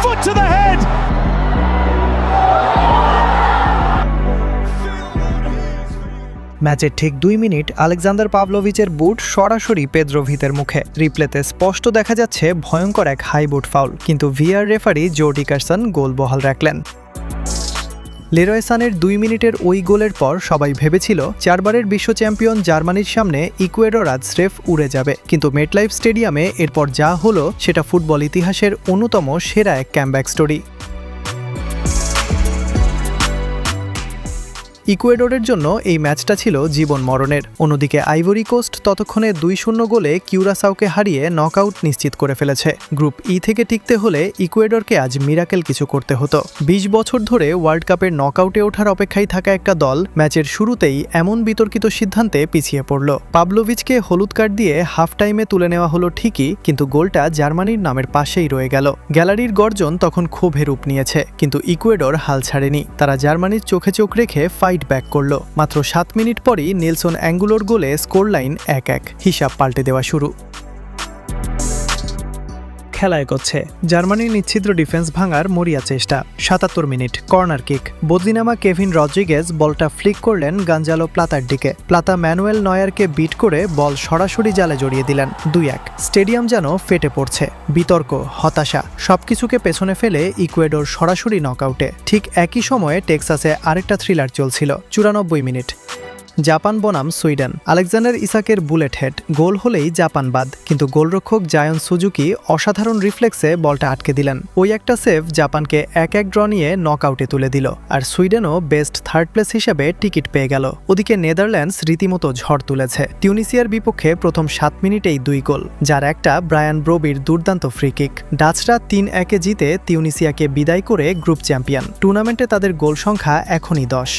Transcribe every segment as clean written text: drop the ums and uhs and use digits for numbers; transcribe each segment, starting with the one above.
foot to the head. ম্যাচের ঠিক 2 minute Alexander পাভলোভিচের বুট সরাসরি পেদ্রো ভিতের মুখে। রিপ্লেতে স্পষ্ট দেখা যাচ্ছে ভয়ঙ্কর এক হাই বুট ফাউল, কিন্তু ভিআর রেফারি জো ডিকারসন গোল বহাল রাখলেন। লেরয় সানের 2 মিনিটের ওই গোলের পর সবাই ভেবেছিল 4 বারের বিশ্ব চ্যাম্পিয়ন জার্মানির সামনে ইকুয়েডর আজ স্রেফ উড়ে যাবে, কিন্তু মেটলাইফ স্টেডিয়ামে এরপর যা হলো সেটা ফুটবল ইতিহাসের অন্যতম সেরা এক ক্যামব্যাক স্টোরি। ইকুয়েডরের জন্য এই ম্যাচটা ছিল জীবন মরণের। অন্যদিকে আইভরি কোস্ট ততক্ষণে 2-0 গোলে কিউরাসাওকে হারিয়ে নকআউট নিশ্চিত করে ফেলেছে। গ্রুপ ই থেকে টিকতে হলে ইকুয়েডরকে আজ মিরাকেল কিছু করতে হতো। 20 বছর ধরে ওয়ার্ল্ড কাপের নকআউটে ওঠার অপেক্ষায় থাকা একটা দল ম্যাচের শুরুতেই এমন বিতর্কিত সিদ্ধান্তে পিছিয়ে পড়ল। পাভলোভিচকে হলুদ কার্ড দিয়ে হাফ টাইমে তুলে নেওয়া হলো ঠিকই, কিন্তু গোলটা জার্মানির নামের পাশেই রয়ে গেল। গ্যালারির গর্জন তখন ক্ষোভে রূপ নিয়েছে, কিন্তু ইকুয়েডর হাল ছাড়েনি। তারা জার্মানির চোখে চোখ রেখে ব্যাক করলো। মাত্র 7 মিনিট পরই নেলসন অ্যাঙ্গুলোর গোলে স্কোর লাইন 1-1, হিসাব পাল্টে দেওয়া শুরু। খেলা এগোচ্ছে। জার্মানির নিচ্ছিদ্র ডিফেন্স ভাঙার মরিয়া চেষ্টা। 77 মিনিট, কর্নার কিক। বদলিনামা কেভিন রদ্রিগেজ বলটা ফ্লিক করলেন গাঞ্জালো প্লাতার দিকে। প্লাতা ম্যানুয়েল নয়ারকে বিট করে বল সরাসরি জালে জড়িয়ে দিলেন। 2-1। স্টেডিয়াম যেন ফেটে পড়ছে। বিতর্ক, হতাশা সবকিছুকে পেছনে ফেলে ইকুয়েডর সরাসরি নকআউটে। ঠিক একই সময়ে টেক্সাসে আরেকটা থ্রিলার চলছিল। 94 মিনিট, জাপান বনাম সুইডেন। আলেকজান্ডার ইসাকের বুলেট হেড। গোল হলেই জাপান বাদ, কিন্তু গোলরক্ষক জায়ন সুজুকি অসাধারণ রিফ্লেক্সে বলটা আটকে দিলেন। ওই একটা সেভ জাপানকে 1-1 ড্র নিয়ে নকআউটে তুলে দিল, আর সুইডেনও বেস্ট থার্ড প্লেস হিসেবে টিকিট পেয়ে গেল। ওদিকে নেদারল্যান্ডস রীতিমতো ঝড় তুলেছে। তিউনিসিয়ার বিপক্ষে প্রথম 7 মিনিটেই 2 গোল, যার একটা ব্রায়ান ব্রোবির দুর্দান্ত ফ্রি কিক। ডাচরা 3-1 জিতে তিউনিসিয়াকে বিদায় করে গ্রুপ চ্যাম্পিয়ন। টুর্নামেন্টে তাদের গোল সংখ্যা এখনই 10।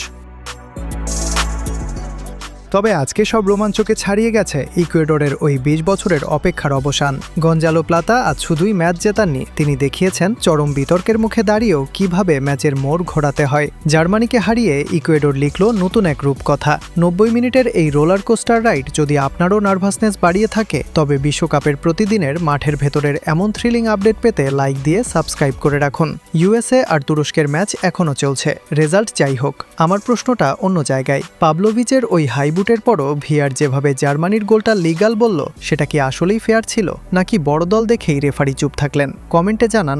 তবে আজকে সব রোমাঞ্চকে ছাড়িয়ে গেছে ইকুয়েডরের ওই 20 বছরের অপেক্ষার অবসান। গঞ্জালো প্লাতা আজ শুধুই ম্যাচ জেতাননি, তিনি দেখিয়েছেন চরম বিতর্কের মুখে দাঁড়িয়েও কিভাবে ম্যাচের মোড় ঘোরাতে হয়। জার্মানিকে হারিয়ে ইকুয়েডর লিখল নতুন এক রূপকথা। 90 মিনিটের এই রোলার কোস্টার রাইড যদি আপনারও নার্ভাসনেস বাড়িয়ে থাকে, তবে বিশ্বকাপের প্রতিদিনের মাঠের ভেতরের এমন থ্রিলিং আপডেট পেতে লাইক দিয়ে সাবস্ক্রাইব করে রাখুন। ইউএসএ আর তুরস্কের ম্যাচ এখনও চলছে, রেজাল্ট যাই হোক। আমার প্রশ্নটা অন্য জায়গায়। পাভলোভিচের ওই হাইবুটের পরও ভিআর যেভাবে জার্মানির গোলটা লিগাল বলল, সেটা কি আসলেই ফেয়ার ছিল, নাকি বড় দল দেখেই রেফারি চুপ থাকলেন? কমেন্টে জানান।